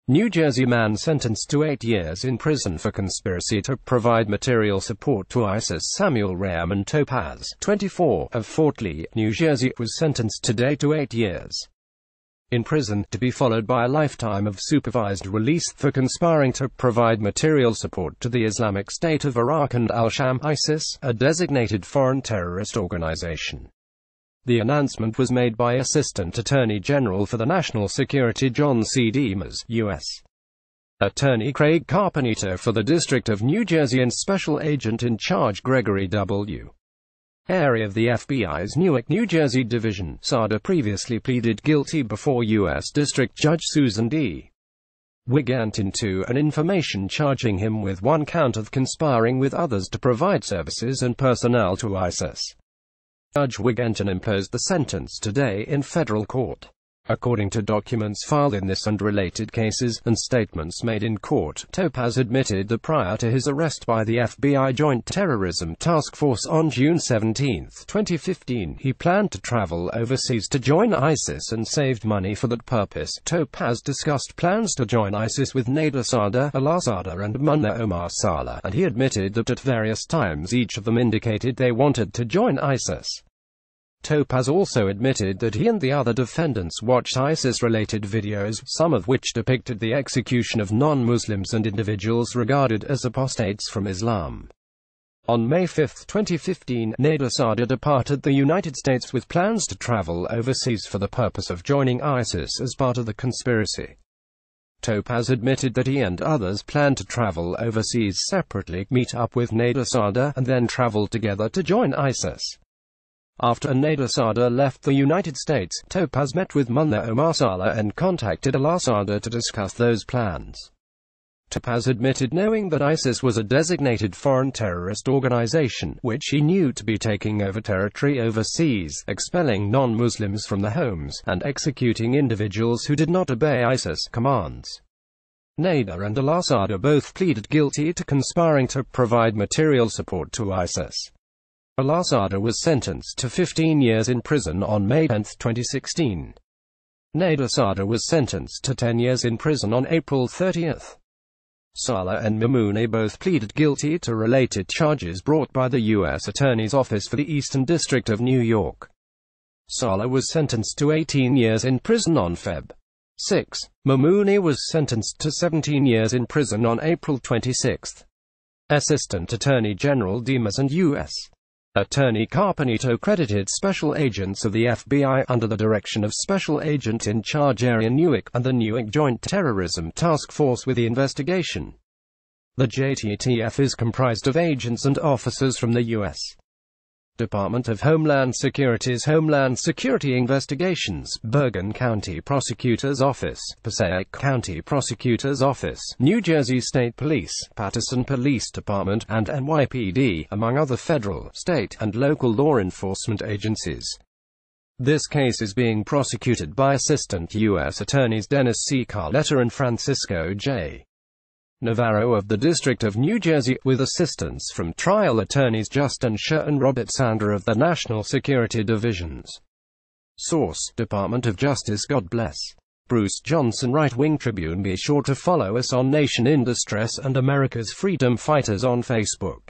New Jersey man sentenced to 8 years in prison for conspiracy to provide material support to ISIS. Samuel Raymond Topaz, 24, of Fort Lee, New Jersey, was sentenced today to 8 years in prison, to be followed by a lifetime of supervised release, for conspiring to provide material support to the Islamic State of Iraq and al-Sham ISIS, a designated foreign terrorist organization. The announcement was made by Assistant Attorney General for the National Security John C. Demers, U.S. Attorney Craig Carpenito for the District of New Jersey and Special Agent in Charge Gregory W. Area of the FBI's Newark, New Jersey Division. Sada previously pleaded guilty before U.S. District Judge Susan D. Wigginton to an information charging him with one count of conspiring with others to provide services and personnel to ISIS. Judge Wigginton imposed the sentence today in federal court. According to documents filed in this and related cases, and statements made in court, Topaz admitted that prior to his arrest by the FBI Joint Terrorism Task Force on June 17, 2015, he planned to travel overseas to join ISIS and saved money for that purpose. Topaz discussed plans to join ISIS with Nader Sadr, Alaa Sadr and Munna Omar Saleh, and he admitted that at various times each of them indicated they wanted to join ISIS. Topaz also admitted that he and the other defendants watched ISIS-related videos, some of which depicted the execution of non-Muslims and individuals regarded as apostates from Islam. On May 5, 2015, Nader Sadr departed the United States with plans to travel overseas for the purpose of joining ISIS as part of the conspiracy. Topaz admitted that he and others planned to travel overseas separately, meet up with Nader Sadr, and then travel together to join ISIS. After Nader Sadr left the United States, Topaz met with Munna Omar Saleh and contacted Alaa Sadr to discuss those plans. Topaz admitted knowing that ISIS was a designated foreign terrorist organization, which he knew to be taking over territory overseas, expelling non-Muslims from their homes, and executing individuals who did not obey ISIS commands. Nader and Alaa Sadr both pleaded guilty to conspiring to provide material support to ISIS. Alaa Sadr was sentenced to 15 years in prison on May 10, 2016. Nader Sadr was sentenced to 10 years in prison on April 30. Saleh and Mamouneh both pleaded guilty to related charges brought by the U.S. Attorney's Office for the Eastern District of New York. Saleh was sentenced to 18 years in prison on Feb. 6. Mamouneh was sentenced to 17 years in prison on April 26. Assistant Attorney General Demers and U.S. Attorney Carpenito credited special agents of the FBI, under the direction of Special Agent in Charge Area Newark, and the Newark Joint Terrorism Task Force with the investigation. The JTTF is comprised of agents and officers from the U.S. Department of Homeland Security's Homeland Security Investigations, Bergen County Prosecutor's Office, Passaic County Prosecutor's Office, New Jersey State Police, Paterson Police Department, and NYPD, among other federal, state, and local law enforcement agencies. This case is being prosecuted by Assistant U.S. Attorneys Dennis C. Carletta and Francisco J. Navarro of the District of New Jersey, with assistance from trial attorneys Justin Scher and Robert Sander of the National Security Divisions. Source: Department of Justice. God bless. Bruce Johnson, Right Wing Tribune. Be sure to follow us on Nation in Distress and America's Freedom Fighters on Facebook.